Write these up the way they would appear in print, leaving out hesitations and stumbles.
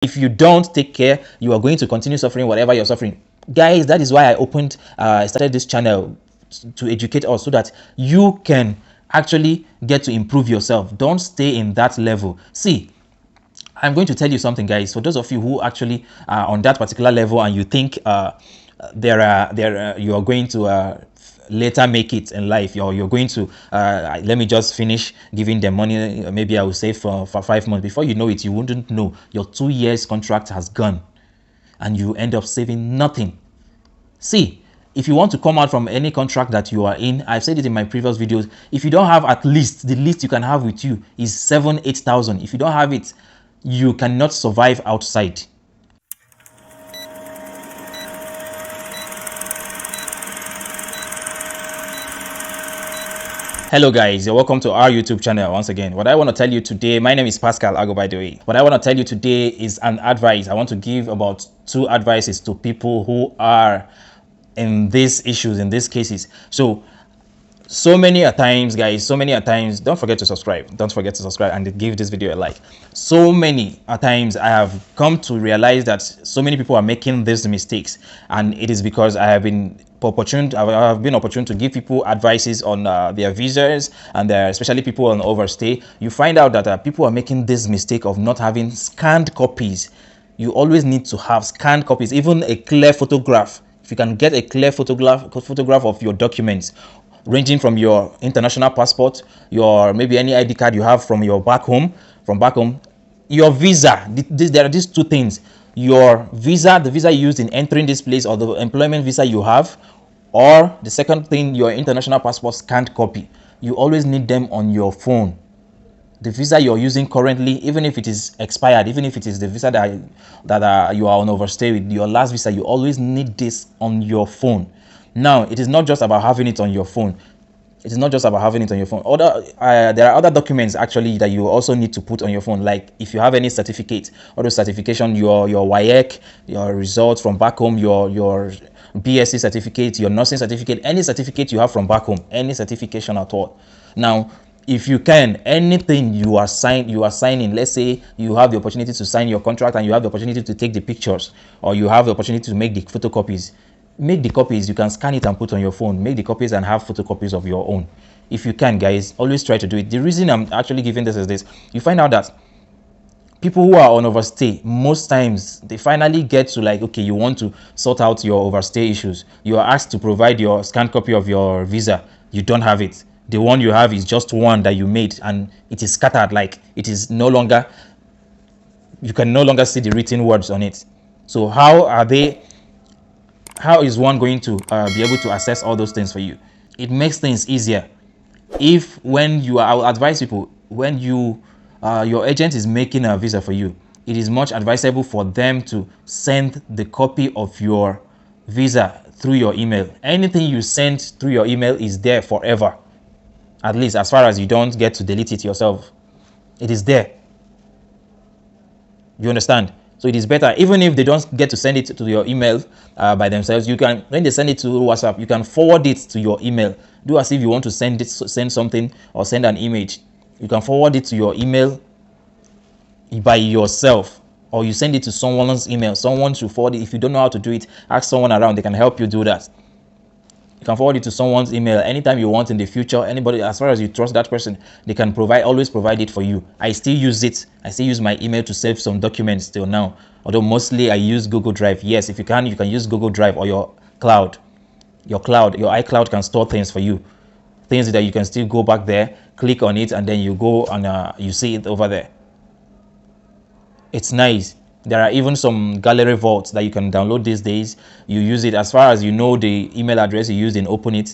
If you don't take care, you are going to continue suffering whatever you're suffering. Guys, that is why I started this channel to educate us so that you can actually get to improve yourself. Don't stay in that level. See, I'm going to tell you something, guys. For those of you who actually are on that particular level and you think you are going to later make it in life, you're going to let me just finish giving them money. Maybe I will save for 5 months. Before you know it, you wouldn't know your 2 years contract has gone, and you end up saving nothing. See, if you want to come out from any contract that you are in, I've said it in my previous videos, if you don't have at least, the least you can have with you is 7,000-8,000. If you don't have it, you cannot survive outside. Hello guys, you're welcome to our YouTube channel once again. What I want to tell you today, my name is Pascal Ago, by the way. What I want to tell you today is an advice. I want to give about 2 advices to people who are in these issues, in these cases. So many a times, guys, don't forget to subscribe and give this video a like. So many a times I have come to realize that so many people are making these mistakes, and it is because I have been opportune to give people advices on their visas, and especially people on overstay. You find out that people are making this mistake of not having scanned copies. You always need to have scanned copies, even a clear photograph. If you can get a clear photograph of your documents, ranging from your international passport, your maybe any ID card you have from your back home, your visa. There are these 2 things: your visa, the visa used in entering this place, or the employment visa you have, or the second thing, your international passport scanned copy. You always need them on your phone. The visa you're using currently, even if it is expired, even if it is the visa that you are on overstay with, your last visa, you always need this on your phone. Now, it is not just about having it on your phone. There are other documents actually that you also need to put on your phone. Like if you have any certificate, or the certification, your WAEC, your results from back home, your BSc certificate, your nursing certificate, any certificate you have from back home, any certification at all. Now, if you can, anything you are signing, let's say you have the opportunity to sign your contract and you have the opportunity to take the pictures, or you have the opportunity to make the photocopies, make the copies. You can scan it and put on your phone. Make the copies and have photocopies of your own. If you can, guys, always try to do it. The reason I'm actually giving this is this: you find out that people who are on overstay, most times they finally get to, like, okay, you want to sort out your overstay issues. You are asked to provide your scanned copy of your visa. You don't have it. The one you have is just one that you made, and it is scattered. Like, it is no longer, you can no longer see the written words on it. So how is one going to be able to access all those things for you? It makes things easier if, I will advise people, when your agent is making a visa for you, it is much advisable for them to send the copy of your visa through your email. Anything you send through your email is there forever, at least as far as you don't get to delete it yourself. It is there. You understand? So it is better, even if they don't get to send it to your email by themselves, you can, when they send it to WhatsApp, you can forward it to your email. Do as if you want to send something or send an image. You can forward it to your email by yourself, or you send it to someone's email. Someone should forward it. If you don't know how to do it, ask someone around. They can help you do that. You can forward it to someone's email anytime you want in the future. Anybody, as far as you trust that person, they can always provide it for you. I still use it. I still use my email to save some documents till now. Although mostly I use Google Drive. Yes, if you can use Google Drive, or your cloud. Your iCloud can store things for you. Things that you can still go back there, click on it, and then you go and you see it over there. It's nice. There are even some gallery vaults that you can download these days. You use it as far as you know the email address you used in opening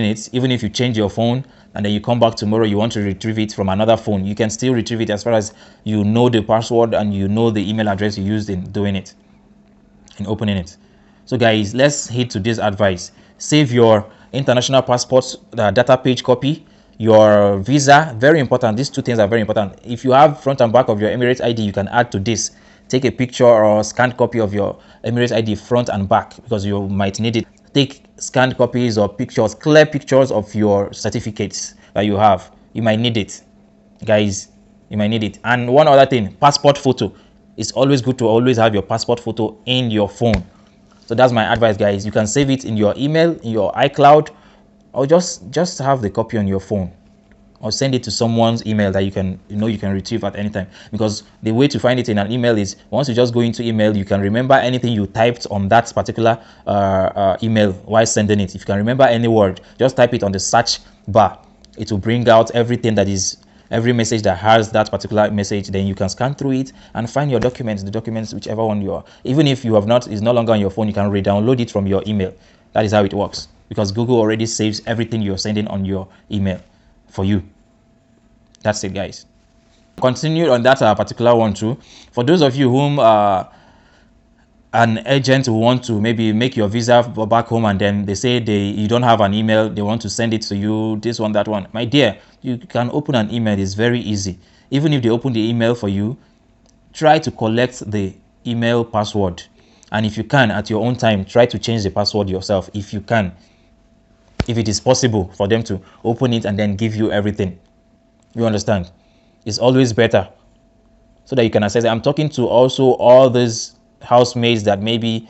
it. Even if you change your phone and then you come back tomorrow, you want to retrieve it from another phone, you can still retrieve it as far as you know the password and you know the email address you used in doing it, in opening it. So guys, let's heed to this advice. Save your international passport data page copy, your visa. Very important. These 2 things are very important. If you have front and back of your Emirates ID, you can add to this. Take a picture or scanned copy of your Emirates ID front and back, because you might need it. Take scanned copies or pictures, clear pictures of your certificates that you have. You might need it, guys. You might need it. And one other thing, passport photo. It's always good to always have your passport photo in your phone. So that's my advice, guys. You can save it in your email, in your iCloud, or just have the copy on your phone, or send it to someone's email that you can retrieve at any time. Because the way to find it in an email is once you just go into email, you can remember anything you typed on that particular email while sending it. If you can remember any word, just type it on the search bar. It will bring out everything that is every message that has that particular message. Then you can scan through it and find your documents, the documents, whichever one you are. Even if you have not, is no longer on your phone, you can re-download it from your email. That is how it works, because Google already saves everything you're sending on your email for you. That's it, guys. Continue on that particular one too. For those of you whom an agent will want to maybe make your visa back home, and then they say you don't have an email, they want to send it to you, this one, that one. My dear, you can open an email. It's very easy. Even if they open the email for you, try to collect the email password, and if you can, at your own time, try to change the password yourself if you can, if it is possible for them to open it and then give you everything. You understand? It's always better, so that you can access it. I'm talking to also all these housemates that maybe,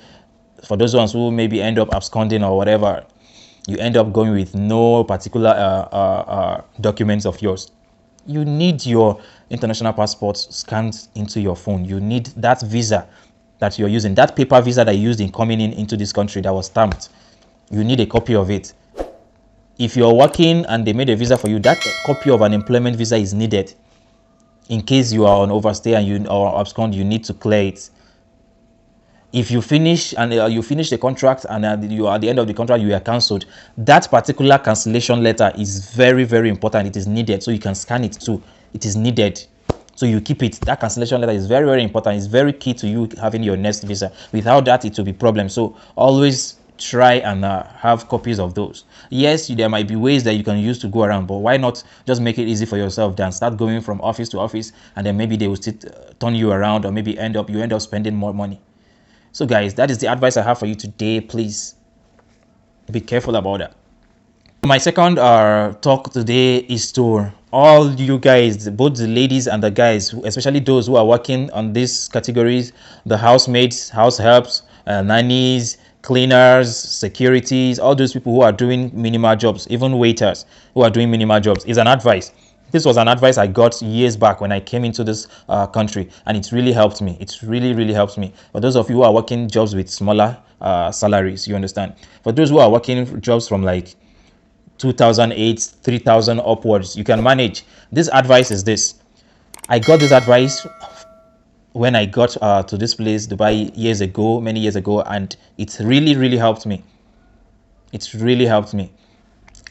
for those ones who maybe end up absconding or whatever, you end up going with no particular documents of yours. You need your international passport scanned into your phone. You need that visa that you're using, that paper visa that you used in coming into this country that was stamped. You need a copy of it. If you're working and they made a visa for you, that copy of an employment visa is needed. In case you are on overstay and you or abscond, you need to clear it. If you finish and you finish the contract and you are at the end of the contract, you are cancelled, that particular cancellation letter is very, very important. It is needed, so you can scan it too. It is needed, so you keep it. That cancellation letter is very, very important. It's very key to you having your next visa. Without that, it will be problem. So always try and have copies of those. Yes, there might be ways that you can use to go around, but why not just make it easy for yourself than start going from office to office, and then maybe they will still turn you around, or maybe you end up spending more money. So guys, that is the advice I have for you today. Please be careful about that. My second talk today is to all you guys, both the ladies and the guys, especially those who are working on these categories: the housemaids, house helps, nannies, cleaners, securities, all those people who are doing minimal jobs, even waiters who are doing minimal jobs. Is an advice. This was an advice I got years back when I came into this country, and it really helped me. It really, really helps me. For those of you who are working jobs with smaller salaries, you understand. For those who are working jobs from like 2008, 3000 upwards, you can manage. This advice is this. I got this advice when I got to this place, Dubai, many years ago, and it really, really helped me. It's really helped me.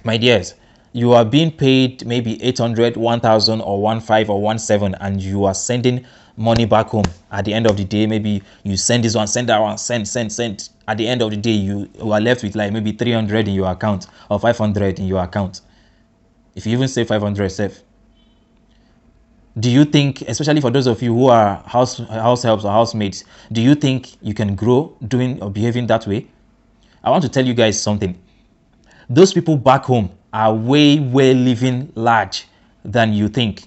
My dears, you are being paid maybe 800, 1000 or 15 or 17, and you are sending money back home. At the end of the day, maybe you send this one, send that one, send. At the end of the day, you are left with like maybe 300 in your account or 500 in your account. If you even say 500, save. Do you think, especially for those of you who are house helps or housemates, do you think you can grow doing or behaving that way? I want to tell you guys something. Those people back home are way living large than you think.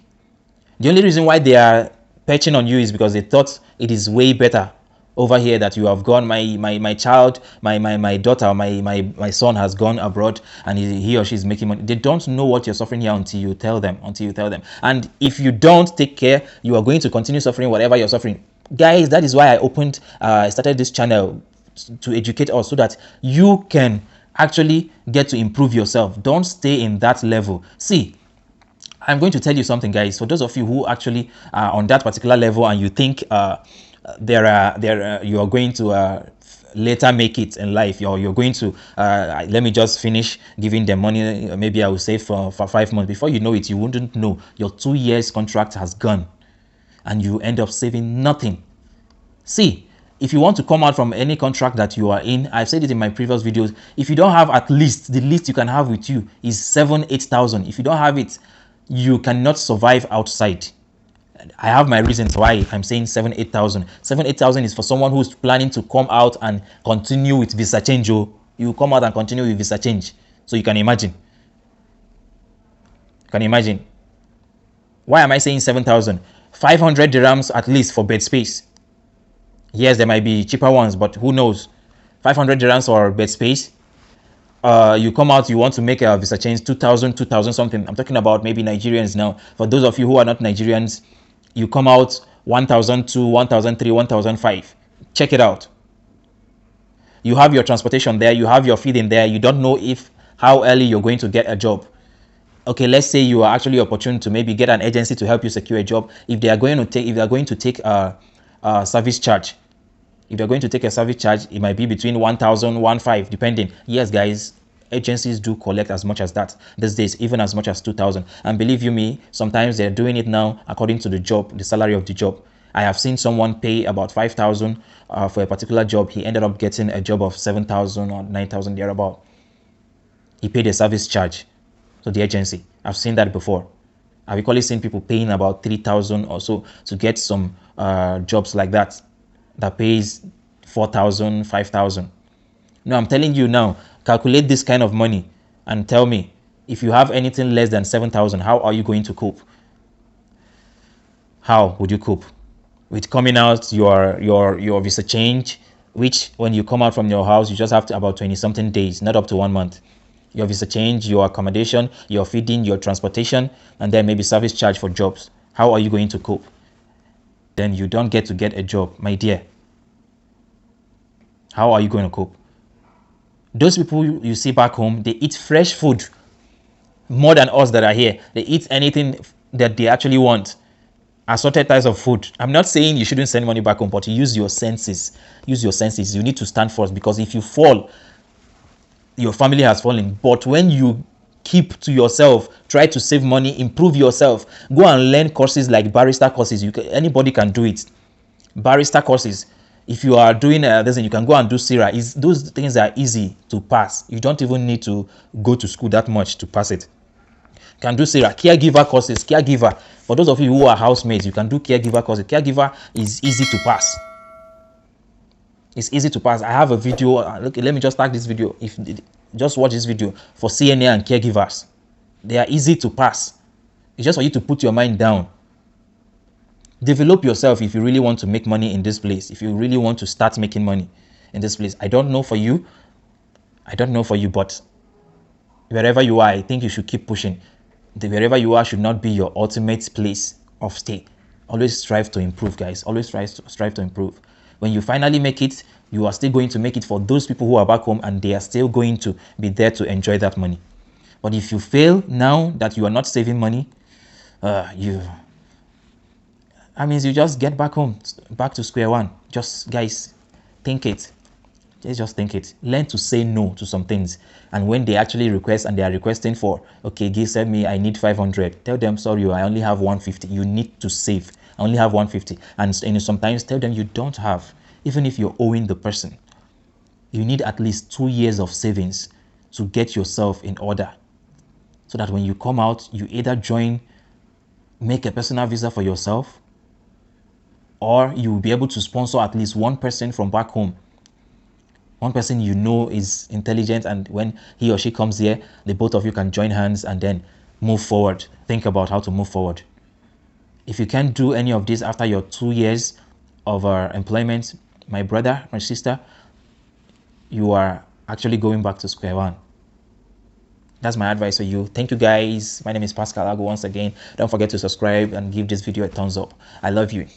The only reason why they are perching on you is because they thought it is way better over here, that you have gone, my child, my daughter, my son has gone abroad and he or she is making money. They don't know what you're suffering here until you tell them. And if you don't take care, you are going to continue suffering whatever you're suffering. Guys, that is why I started this channel, to educate us, so that you can actually get to improve yourself. Don't stay in that level. See, I'm going to tell you something, guys. For those of you who actually are on that particular level and you think you are going to later make it in life, or you're going to let me just finish giving them money, maybe I will save for 5 months. Before you know it, you wouldn't know your 2 years contract has gone and you end up saving nothing. See, if you want to come out from any contract that you are in, I've said it in my previous videos, if you don't have at least, the least you can have with you is 7,000-8,000. If you don't have it, you cannot survive outside. I have my reasons why I'm saying 7,000-8,000. 7,000-8,000 is for someone who's planning to come out and continue with visa change. You come out and continue with visa change. So you can imagine. Why am I saying 7,000? 500 dirhams at least for bed space. Yes, there might be cheaper ones, but who knows? 500 dirhams or bed space. You come out, you want to make a visa change, 2000, 2000 something. I'm talking about maybe Nigerians now. For those of you who are not Nigerians, you come out 1002, 1003, 1005. Check it out. You have your transportation there, you have your feeding there. You don't know if how early you're going to get a job. Okay, let's say you are actually opportune to maybe get an agency to help you secure a job. If they are going to take a service charge, if they're going to take a service charge, it might be between 1,000, 1,500, depending. Yes, guys, agencies do collect as much as that these days, even as much as 2,000. And believe you me, sometimes they're doing it now according to the job, the salary of the job. I have seen someone pay about 5,000 for a particular job. He ended up getting a job of 7,000 or 9,000 thereabout. He paid a service charge to the agency. I've seen that before. I've equally seen people paying about 3,000 or so to get some jobs like that pays 4,000, 5,000. No, I'm telling you now, calculate this kind of money and tell me, if you have anything less than 7,000, how are you going to cope? How would you cope with coming out your visa change, which when you come out from your house, you just have to about 20 something days, not up to 1 month. Your visa change, your accommodation, your feeding, your transportation, and then maybe service charge for jobs. How are you going to cope? Then you don't get to get a job, my dear. How are you going to cope? Those people you see back home, they eat fresh food more than us that are here. They eat anything that they actually want. Assorted types of food. I'm not saying you shouldn't send money back home, but use your senses. Use your senses. You need to stand first, because if you fall, your family has fallen. But when you keep to yourself, try to save money, improve yourself, go and learn courses like barrister courses. Anybody can do it. Barrister courses. If you are doing this, you can go and do SIRA. Those things are easy to pass. You don't even need to go to school that much to pass it. You can do SIRA. Caregiver courses. Caregiver. For those of you who are housemates, you can do caregiver courses. Caregiver is easy to pass. It's easy to pass. I have a video. Look, let me just tag this video. If just watch this video for CNA and caregivers. They are easy to pass. It's just for you to put your mind down. Develop yourself if you really want to make money in this place. If you really want to start making money in this place. I don't know for you. But wherever you are, I think you should keep pushing. Wherever you are should not be your ultimate place of stay. Always strive to improve, guys. Always strive to improve. When you finally make it, you are still going to make it for those people who are back home, and they are still going to be there to enjoy that money. But if you fail now that you are not saving money, you just get back home, back to square one. Just, guys, think it. Just think it. Learn to say no to some things. And when they actually request and they are requesting for, okay, send me, I need 500. Tell them, sorry, I only have 150. You need to save. I only have 150. And sometimes tell them you don't have. Even if you're owing the person, you need at least 2 years of savings to get yourself in order. So that when you come out, you either make a personal visa for yourself, or you will be able to sponsor at least one person from back home. One person you know is intelligent, and when he or she comes here, the both of you can join hands and then move forward. Think about how to move forward. If you can't do any of this after your 2 years of employment, my brother, my sister, you are actually going back to square one. That's my advice for you. Thank you, guys. My name is Pascal Ago once again. Don't forget to subscribe and give this video a thumbs up. I love you.